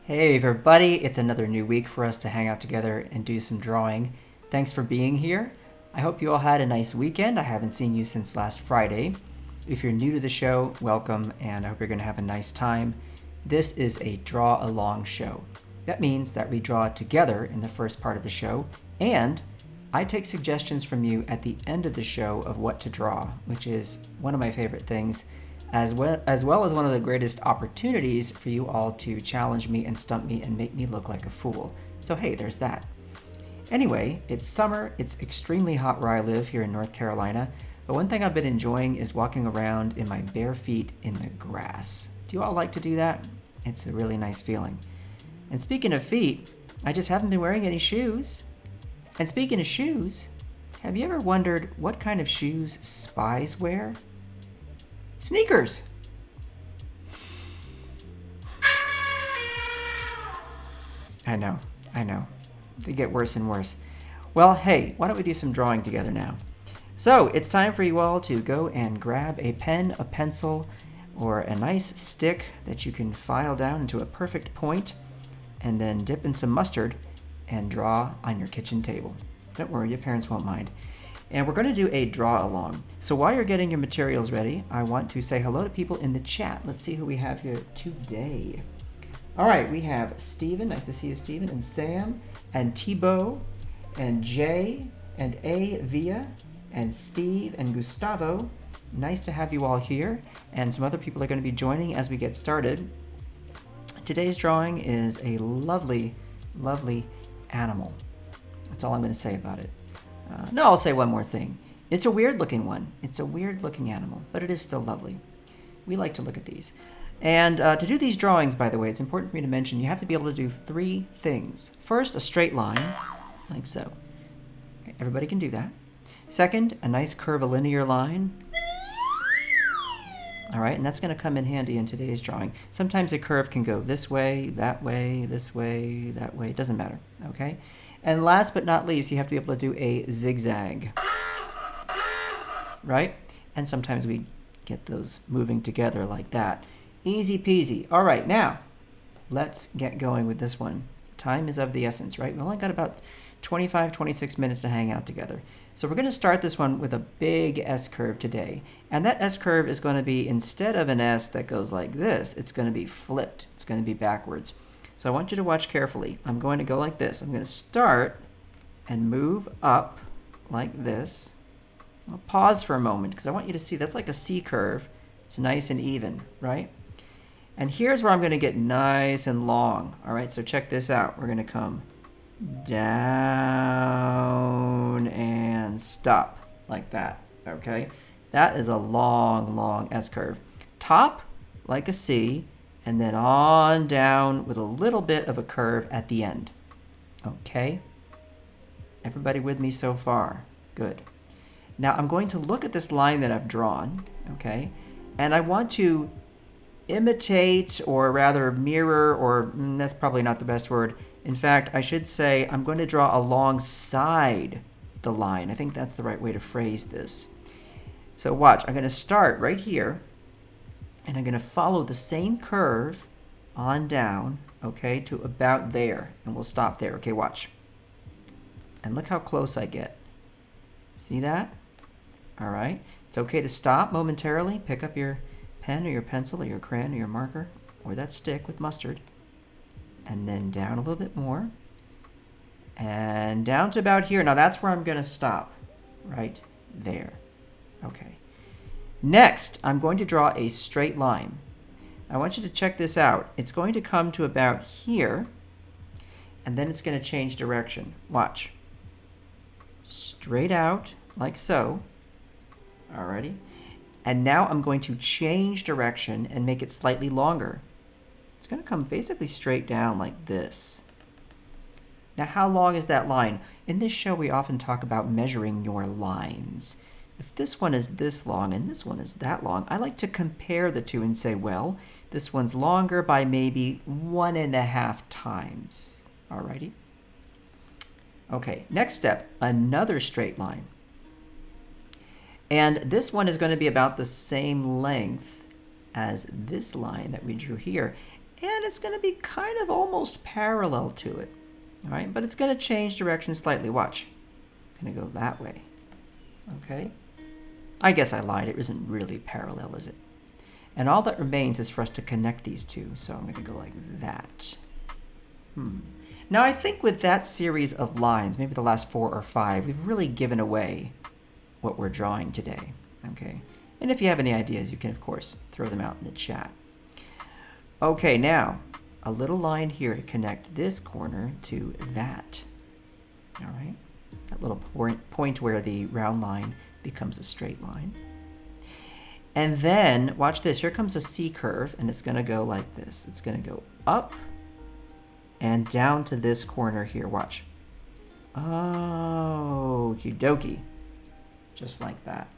Hey everybody, it's another new week for us to hang out together and do some drawing. Thanks for being here. I hope you all had a nice weekend. I haven't seen you since last Friday. If you're new to the show, welcome, and I hope you're going to have a nice time. This is a draw along show. That means that we draw together in the first part of the show, and I take suggestions from you at the end of the show of what to draw, which is one of my favorite things, as well as one of the greatest opportunities for you all to challenge me and stump me and make me look like a fool. So hey, there's that. Anyway, it's summer, it's extremely hot where I live here in North Carolina, but one thing I've been enjoying is walking around in my bare feet in the grass. Do you all like to do that? It's a really nice feeling. And speaking of feet, I just haven't been wearing any shoes. And speaking of shoes, have you ever wondered what kind of shoes spies wear? Sneakers! I know. They get worse and worse. Well, hey, why don't we do some drawing together now? So, it's time for you all to go and grab a pen, a pencil, or a nice stick that you can file down into a perfect point, and then dip in some mustard and draw on your kitchen table. Don't worry, your parents won't mind. And we're going to do a draw along. So while you're getting your materials ready, I want to say hello to people in the chat. Let's see who we have here today. All right, we have Steven. Nice to see you, Steven. And Sam, and Thibaut, and Jay, and A. Via, and Steve, and Gustavo. Nice to have you all here. And some other people are going to be joining as we get started. Today's drawing is a lovely, lovely animal. That's all I'm going to say about it. No, I'll say one more thing. It's a weird looking one. It's a weird looking animal, but it is still lovely. We like to look at these. And to do these drawings, by the way, it's important for me to mention you have to be able to do three things. First, a straight line, like so. Okay, everybody can do that. Second, a nice curvilinear line. All right, and that's going to come in handy in today's drawing. Sometimes a curve can go this way, this way, that way. It doesn't matter, okay? And last but not least, you have to be able to do a zigzag, right? And sometimes we get those moving together like that. Easy peasy. All right, now let's get going with this one. Time is of the essence, right? We only got about 25, 26 minutes to hang out together. So we're going to start this one with a big S curve today. And that S curve is going to be, instead of an S that goes like this, it's going to be flipped. It's going to be backwards. So I want you to watch carefully. I'm going to go like this. I'm going to start and move up like this. I'll pause for a moment because I want you to see that's like a C curve. It's nice and even, right? And here's where I'm going to get nice and long. All right, so check this out. We're going to come down and stop like that, okay? That is a long, long S curve. Top like a C, and then on down with a little bit of a curve at the end. Okay? Everybody with me so far? Good. Now I'm going to look at this line that I've drawn, okay? And I want to imitate, or rather mirror, or that's probably not the best word. In fact, I should say I'm going to draw alongside the line. I think that's the right way to phrase this. So watch, I'm going to start right here. And I'm going to follow the same curve on down, okay, to about there. And we'll stop there. Okay, watch. And look how close I get. See that? All right. It's okay to stop momentarily. Pick up your pen or your pencil or your crayon or your marker or that stick with mustard. And then down a little bit more. And down to about here. Now that's where I'm going to stop. Right there. Okay. Next, I'm going to draw a straight line. I want you to check this out. It's going to come to about here, and then it's going to change direction. Watch. Straight out, like so. Alrighty. And now I'm going to change direction and make it slightly longer. It's going to come basically straight down like this. Now, how long is that line? In this show, we often talk about measuring your lines. If this one is this long and this one is that long, I like to compare the two and say, well, this one's longer by maybe 1.5 times. Alrighty. Okay, next step, another straight line. And this one is going to be about the same length as this line that we drew here. And it's going to be kind of almost parallel to it. All right, but it's going to change direction slightly. Watch. I'm going to go that way. Okay. I guess I lied. It isn't really parallel, is it? And all that remains is for us to connect these two. So I'm going to go like that. Now, I think with that series of lines, maybe the last 4 or 5, we've really given away what we're drawing today. Okay. And if you have any ideas, you can, of course, throw them out in the chat. Okay, now, a little line here to connect this corner to that. All right. That little point where the round line becomes a straight line. And then, watch this. Here comes a C curve, and it's going to go like this. It's going to go up and down to this corner here. Watch. Oh, dokie. Just like that.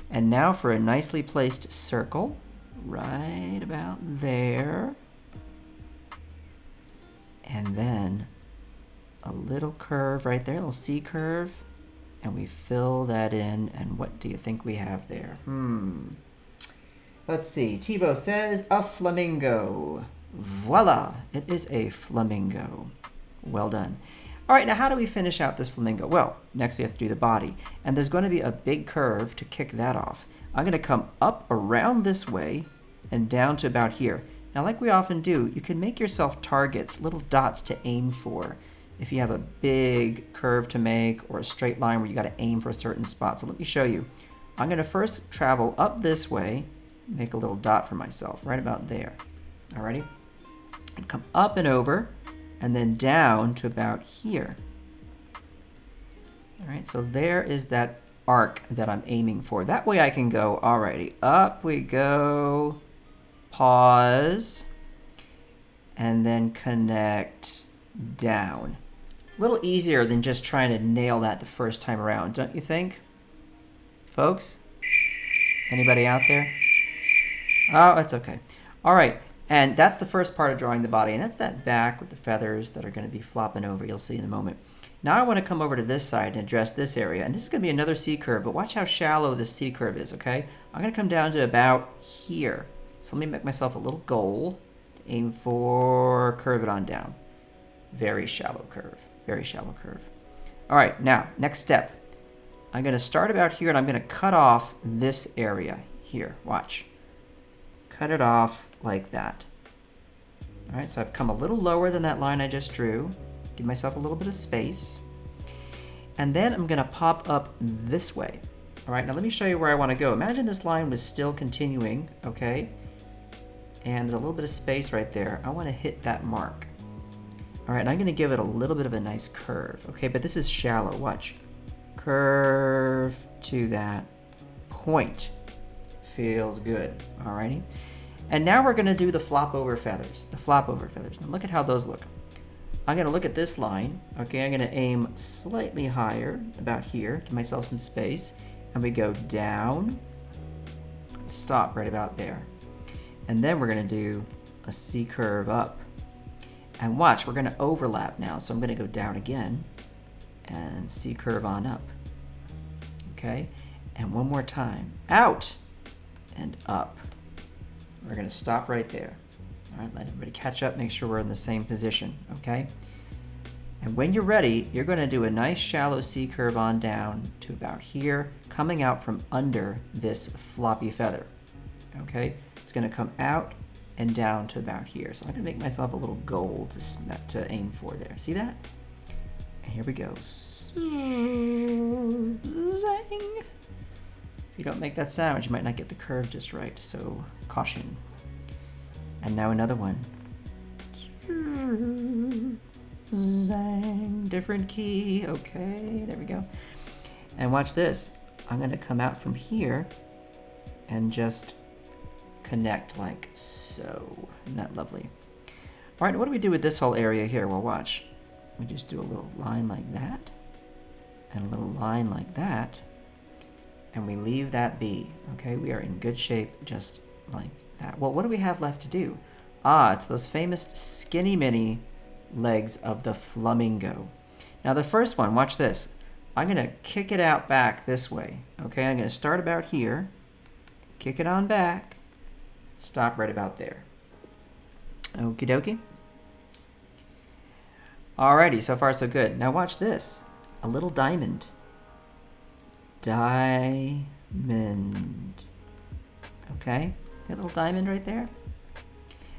And now for a nicely placed circle, right about there. And then a little curve right there, a little C curve. And we fill that in, and what do you think we have there? Let's see. Thibaut says a flamingo. Voila, it is a flamingo. Well done. All right, now how do we finish out this flamingo? Well, next we have to do the body, and there's going to be a big curve to kick that off. I'm going to come up around this way and down to about here. Now, like we often do, you can make yourself targets, little dots to aim for. If you have a big curve to make or a straight line where you got to aim for a certain spot. So let me show you. I'm going to first travel up this way, make a little dot for myself right about there. Alrighty? And come up and over and then down to about here. All right, so there is that arc that I'm aiming for. That way I can go, alrighty, up we go, pause, and then connect down. A little easier than just trying to nail that the first time around, don't you think? Folks? Anybody out there? Oh, it's okay. All right, and that's the first part of drawing the body, and that's that back with the feathers that are going to be flopping over. You'll see in a moment. Now I want to come over to this side and address this area, and this is going to be another C curve, but watch how shallow this C curve is, okay? I'm going to come down to about here. So let me make myself a little goal to aim for, curve it on down. Very shallow curve. Very shallow curve. All right, now, next step. I'm going to start about here, and I'm going to cut off this area here. Watch. Cut it off like that. All right, so I've come a little lower than that line I just drew. Give myself a little bit of space. And then I'm going to pop up this way. All right, now let me show you where I want to go. Imagine this line was still continuing, okay? And there's a little bit of space right there. I want to hit that mark. All right, and I'm going to give it a little bit of a nice curve, okay? But this is shallow. Watch. Curve to that point. Feels good, all righty? And now we're going to do the flop over feathers, the flop over feathers. Now look at how those look. I'm going to look at this line, okay? I'm going to aim slightly higher, about here, give myself some space, and we go down, stop right about there. And then we're going to do a C curve up. And watch, we're going to overlap now. So I'm going to go down again and C curve on up. Okay? And one more time. Out and up. We're going to stop right there. All right, let everybody catch up, make sure we're in the same position. Okay? And when you're ready, you're going to do a nice shallow C curve on down to about here, coming out from under this floppy feather. Okay? It's going to come out and down to about here. So I'm going to make myself a little goal to aim for there. See that? And here we go. Zang. If you don't make that sound, you might not get the curve just right. So caution. And now another one. Zang. Different key. Okay, there we go. And watch this. I'm going to come out from here and just connect like so. Isn't that lovely? All right, what do we do with this whole area here? Well, watch. We just do a little line like that, and a little line like that, and we leave that be. Okay, we are in good shape just like that. Well, what do we have left to do? Ah, it's those famous skinny mini legs of the flamingo. Now the first one, watch this. I'm gonna kick it out back this way. Okay, I'm gonna start about here, kick it on back, stop right about there. Okie dokie. Alrighty, so far so good. Now watch this. A little diamond. Diamond. Okay, that little diamond right there.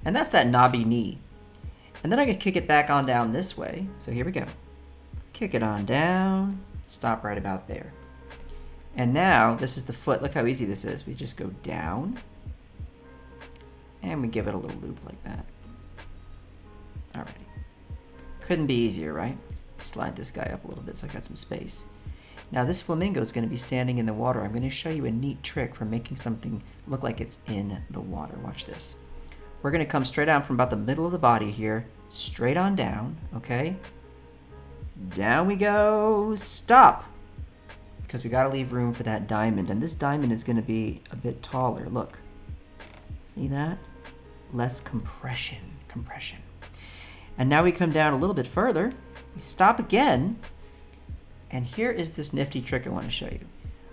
And that's that knobby knee. And then I can kick it back on down this way. So here we go. Kick it on down, stop right about there. And now this is the foot. Look how easy this is. We just go down and we give it a little loop like that. Alrighty. Couldn't be easier, right? Slide this guy up a little bit so I got some space. Now this flamingo is going to be standing in the water. I'm going to show you a neat trick for making something look like it's in the water. Watch this. We're going to come straight down from about the middle of the body here, straight on down, okay? Down we go, stop! Because we got to leave room for that diamond, and this diamond is going to be a bit taller. Look, see that? Less compression. And now we come down a little bit further, we stop again, and here is this nifty trick I want to show you.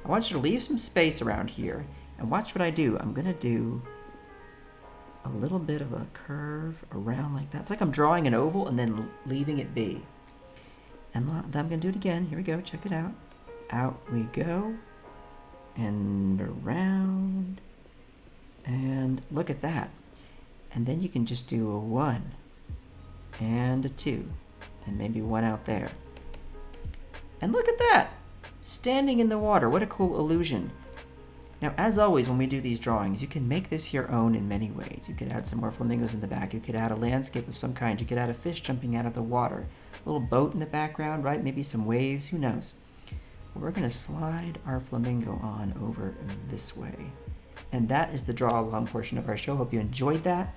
I want you to leave some space around here, and watch what I do. I'm going to do a little bit of a curve around like that. It's like I'm drawing an oval and then leaving it be. And then I'm going to do it again. Here we go. Check it out. Out we go. And around. And look at that. And then you can just do a 1 and a 2 and maybe 1 out there. And look at that. Standing in the water. What a cool illusion. Now, as always, when we do these drawings, you can make this your own in many ways. You could add some more flamingos in the back. You could add a landscape of some kind. You could add a fish jumping out of the water. A little boat in the background, right? Maybe some waves. Who knows? But we're going to slide our flamingo on over this way. And that is the draw along portion of our show. Hope you enjoyed that.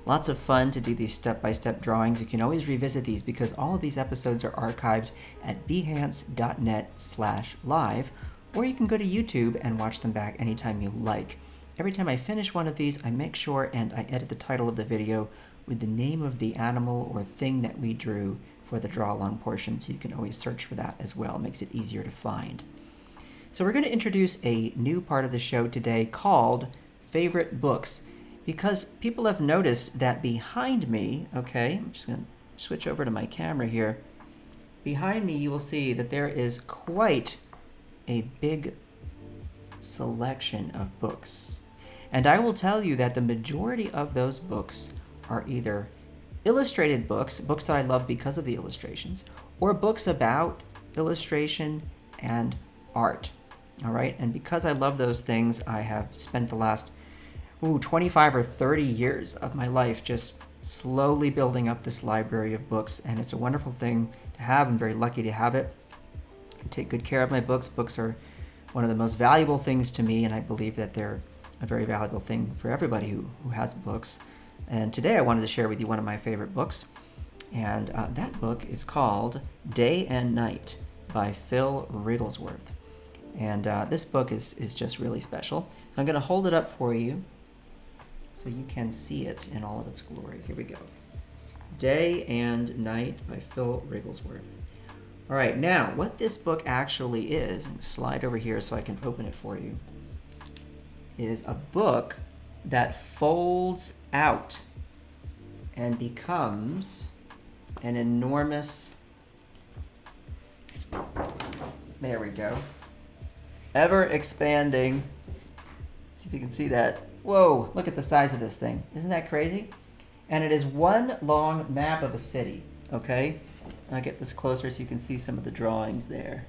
Lots of fun to do these step-by-step drawings. You can always revisit these because all of these episodes are archived at behance.net/live. Or you can go to YouTube and watch them back anytime you like. Every time I finish one of these, I make sure and I edit the title of the video with the name of the animal or thing that we drew for the draw along portion, so you can always search for that as well. It makes it easier to find. So we're going to introduce a new part of the show today called Favorite Books, because people have noticed that behind me, okay, I'm just going to switch over to my camera here. Behind me, you will see that there is quite a big selection of books. And I will tell you that the majority of those books are either illustrated books, books that I love because of the illustrations, or books about illustration and art. All right, and because I love those things, I have spent the last 25 or 30 years of my life just slowly building up this library of books, and it's a wonderful thing to have. I'm very lucky to have it. I take good care of my books. Books are one of the most valuable things to me, and I believe that they're a very valuable thing for everybody who has books. And today I wanted to share with you one of my favorite books, and that book is called Day and Night by Phil Wrigglesworth. And this book is just really special. So I'm going to hold it up for you so you can see it in all of its glory. Here we go. Day and Night by Phil Wrigglesworth. All right, now what this book actually is, and slide over here so I can open it for you, is a book that folds out and becomes an enormous, there we go, ever expanding, see if you can see that. Whoa, look at the size of this thing. Isn't that crazy? And it is one long map of a city, okay? I'll get this closer so you can see some of the drawings there.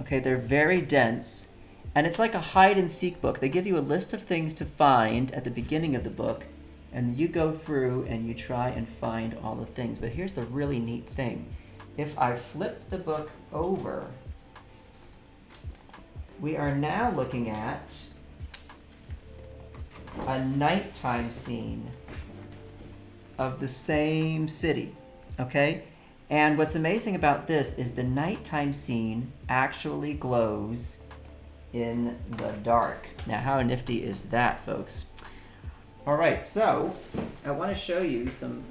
Okay, they're very dense, and it's like a hide and seek book. They give you a list of things to find at the beginning of the book, and you go through and you try and find all the things. But here's the really neat thing. If I flip the book over, we are now looking at a nighttime scene of the same city, okay? And what's amazing about this is the nighttime scene actually glows in the dark. Now, how nifty is that, folks? All right, so I want to show you some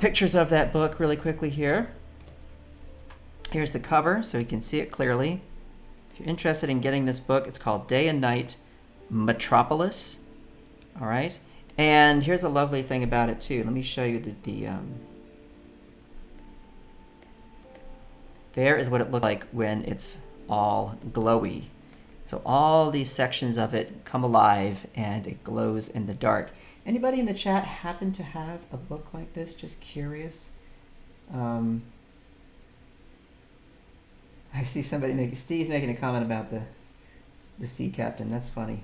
pictures of that book really quickly here. Here's the cover so you can see it clearly. If you're interested in getting this book, it's called Day and Night Metropolis. All right, and here's a lovely thing about it too. Let me show you there is what it looked like when it's all glowy. So all these sections of it come alive and it glows in the dark. Anybody in the chat happen to have a book like this? Just curious. I see somebody Steve's making a comment about the sea captain. That's funny.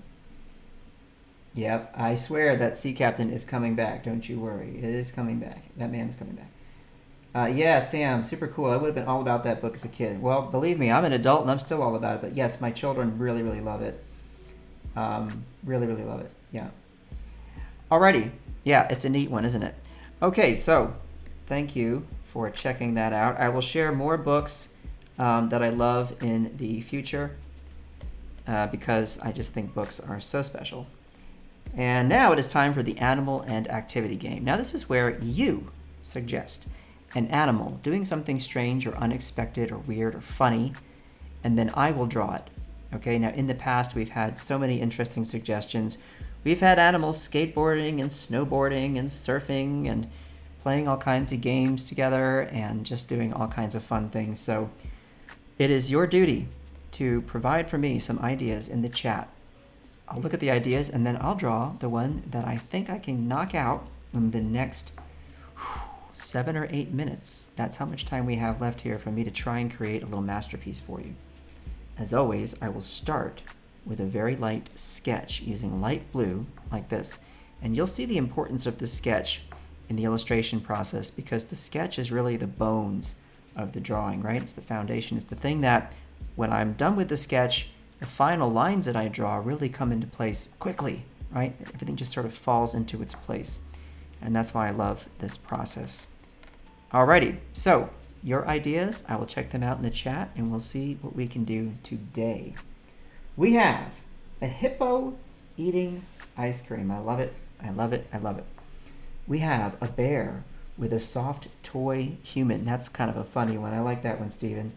Yep, I swear that sea captain is coming back. Don't you worry. It is coming back. That man is coming back. Yeah, Sam, super cool. I would have been all about that book as a kid. Well, believe me, I'm an adult and I'm still all about it. But yes, my children really, really love it. Really, really love it. Yeah. Alrighty. Yeah, it's a neat one, isn't it? Okay, so thank you for checking that out. I will share more books that I love in the future because I just think books are so special. And now it is time for the animal and activity game. Now this is where you suggest an animal doing something strange or unexpected or weird or funny, and then I will draw it. Okay, now in the past we've had so many interesting suggestions. We've had animals skateboarding and snowboarding and surfing and playing all kinds of games together and just doing all kinds of fun things. So it is your duty to provide for me some ideas in the chat. I'll look at the ideas and then I'll draw the one that I think I can knock out in the next 7 or 8 minutes. That's how much time we have left here for me to try and create a little masterpiece for you. As always, I will start with a very light sketch using light blue like this. And you'll see the importance of the sketch in the illustration process because the sketch is really the bones of the drawing, right? It's the foundation. It's the thing that when I'm done with the sketch, the final lines that I draw really come into place quickly, right? Everything just sort of falls into its place. And that's why I love this process. Alrighty, so your ideas, I will check them out in the chat and we'll see what we can do today. We have a hippo eating ice cream. I love it, I love it, I love it. We have a bear with a soft toy human. That's kind of a funny one. I like that one, Stephen.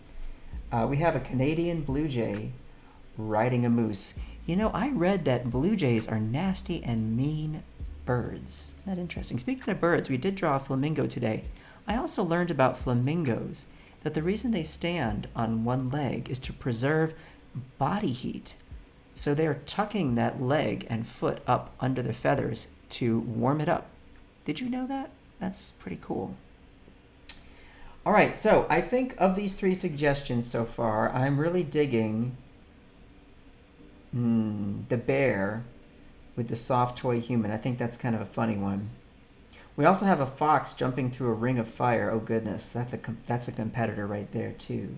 We have a Canadian blue jay riding a moose. You know, I read that blue jays are nasty and mean birds. Isn't that interesting? Speaking of birds, we did draw a flamingo today. I also learned about flamingos, that the reason they stand on one leg is to preserve body heat. So they are tucking that leg and foot up under their feathers to warm it up. Did you know that? That's pretty cool. All right, so I think of these 3 suggestions so far, I'm really digging the bear with the soft toy human. I think that's kind of a funny one. We also have a fox jumping through a ring of fire. Oh goodness, that's a competitor right there too.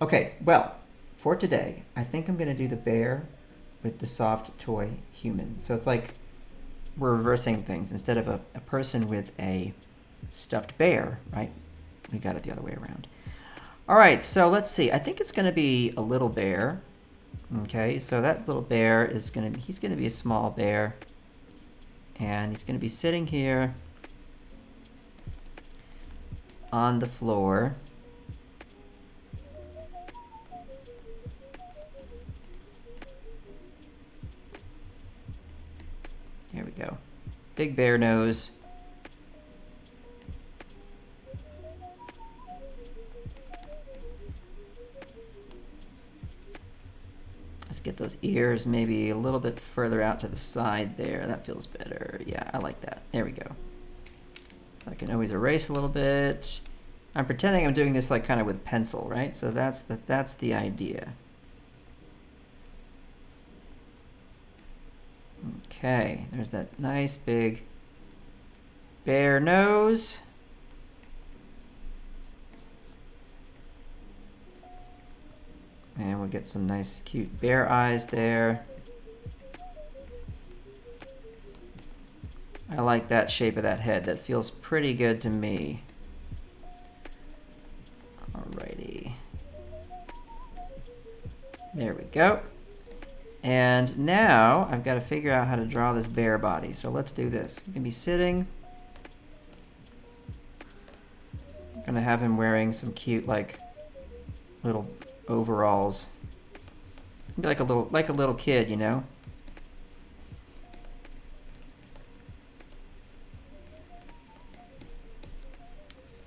Okay, well, for today, I think I'm going to do the bear with the soft toy human. So it's like we're reversing things. Instead of a person with a stuffed bear, right? We got it the other way around. All right, so let's see. I think it's going to be a little bear. Okay, so that little bear is he's going to be a small bear. And he's going to be sitting here on the floor. There we go. Big bear nose. Let's get those ears maybe a little bit further out to the side there. That feels better. Yeah, I like that. There we go. I can always erase a little bit. I'm pretending I'm doing this like kind of with pencil, right? So that's the idea. Okay, there's that nice big bear nose. And we'll get some nice cute bear eyes there. I like that shape of that head. That feels pretty good to me. Alrighty. There we go. And now I've got to figure out how to draw this bear body. So let's do this. He's gonna be sitting. I'm gonna have him wearing some cute like little overalls. Be like a little kid, you know.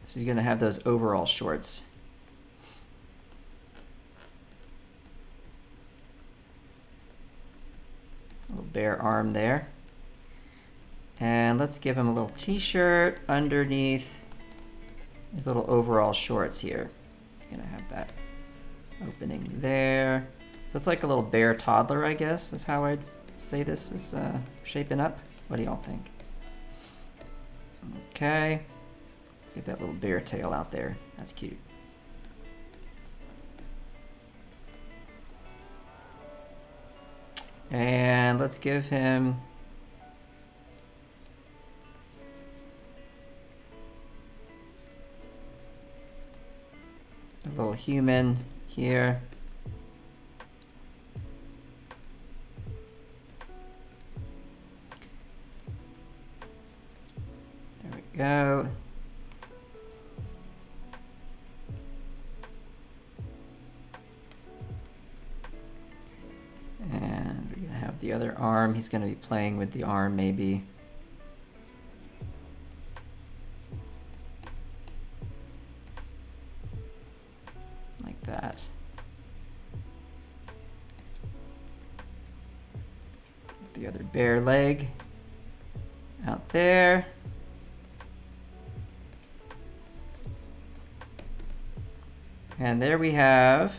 So he's gonna have those overall shorts. Little bear arm there. And let's give him a little t-shirt underneath his little overall shorts here. Gonna have that opening there. So it's like a little bear toddler, I guess, is how I'd say this is shaping up. What do y'all think? Okay. Get that little bear tail out there. That's cute. And let's give him a little human here. There we go. And we're gonna have the other arm. He's gonna be playing with the arm maybe. Like that. The other bear leg out there. And there we have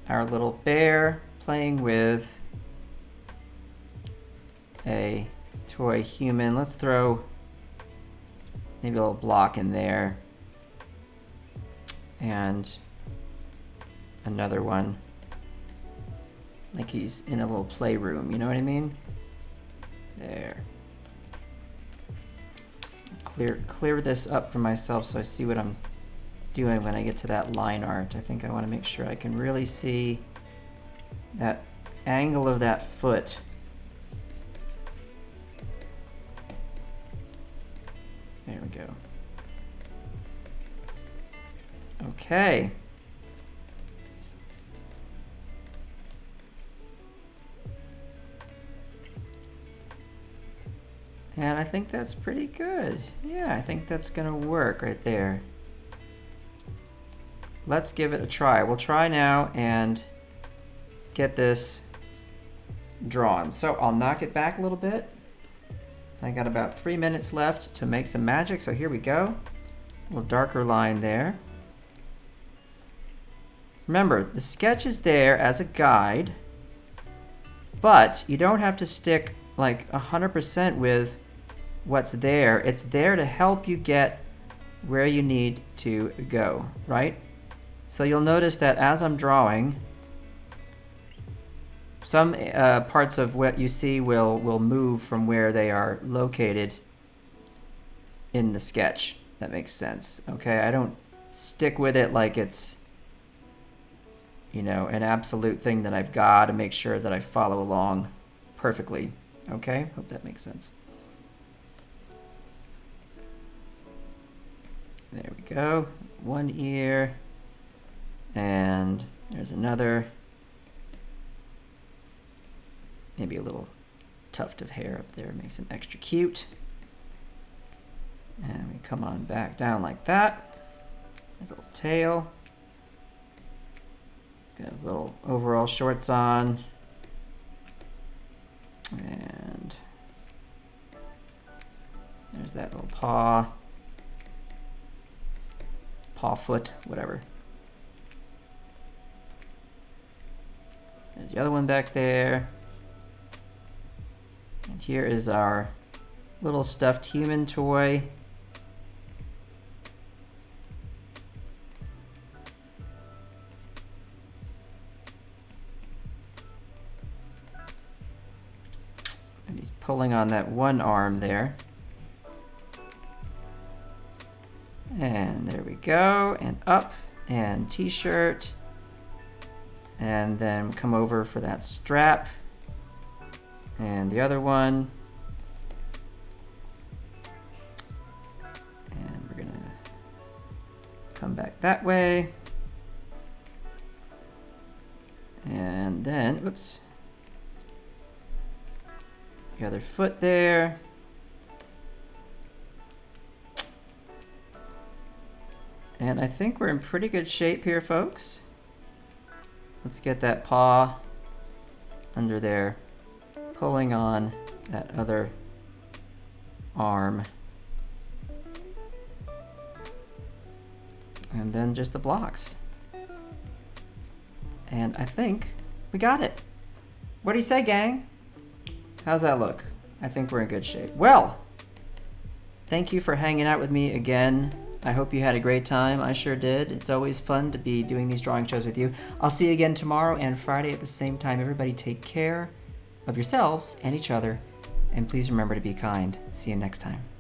our little bear playing with a toy human. Let's throw maybe a little block in there. And another one. Like he's in a little playroom, you know what I mean? There. Clear this up for myself so I see what I'm doing when I get to that line art. I think I want to make sure I can really see that angle of that foot. There we go. Okay. And I think that's pretty good. Yeah, I think that's gonna work right there. Let's give it a try. We'll try now and get this drawn. So I'll knock it back a little bit. I got about 3 minutes left to make some magic, so here we go. A little darker line there. Remember, the sketch is there as a guide, but you don't have to stick like 100% with what's there. It's there to help you get where you need to go, right? So you'll notice that as I'm drawing, some parts of what you see will move from where they are located in the sketch. That makes sense, okay? I don't stick with it like it's, you know, an absolute thing that I've got to make sure that I follow along perfectly, okay? Hope that makes sense. There we go, one ear, and there's another, maybe a little tuft of hair up there, makes him extra cute. And we come on back down like that. There's a little tail. He's got his little overall shorts on. And there's that little paw. Paw foot, whatever. There's the other one back there. And here is our little stuffed human toy. pulling on that one arm there. And there we go, and up, and t-shirt. And then come over for that strap. And the other one. And we're gonna come back that way. And then, oops, the other foot there. And I think we're in pretty good shape here, folks. Let's get that paw under there, pulling on that other arm. And then just the blocks. And I think we got it. What do you say, gang? How's that look? I think we're in good shape. Well, thank you for hanging out with me again. I hope you had a great time. I sure did. It's always fun to be doing these drawing shows with you. I'll see you again tomorrow and Friday at the same time. Everybody take care of yourselves and each other. And please remember to be kind. See you next time.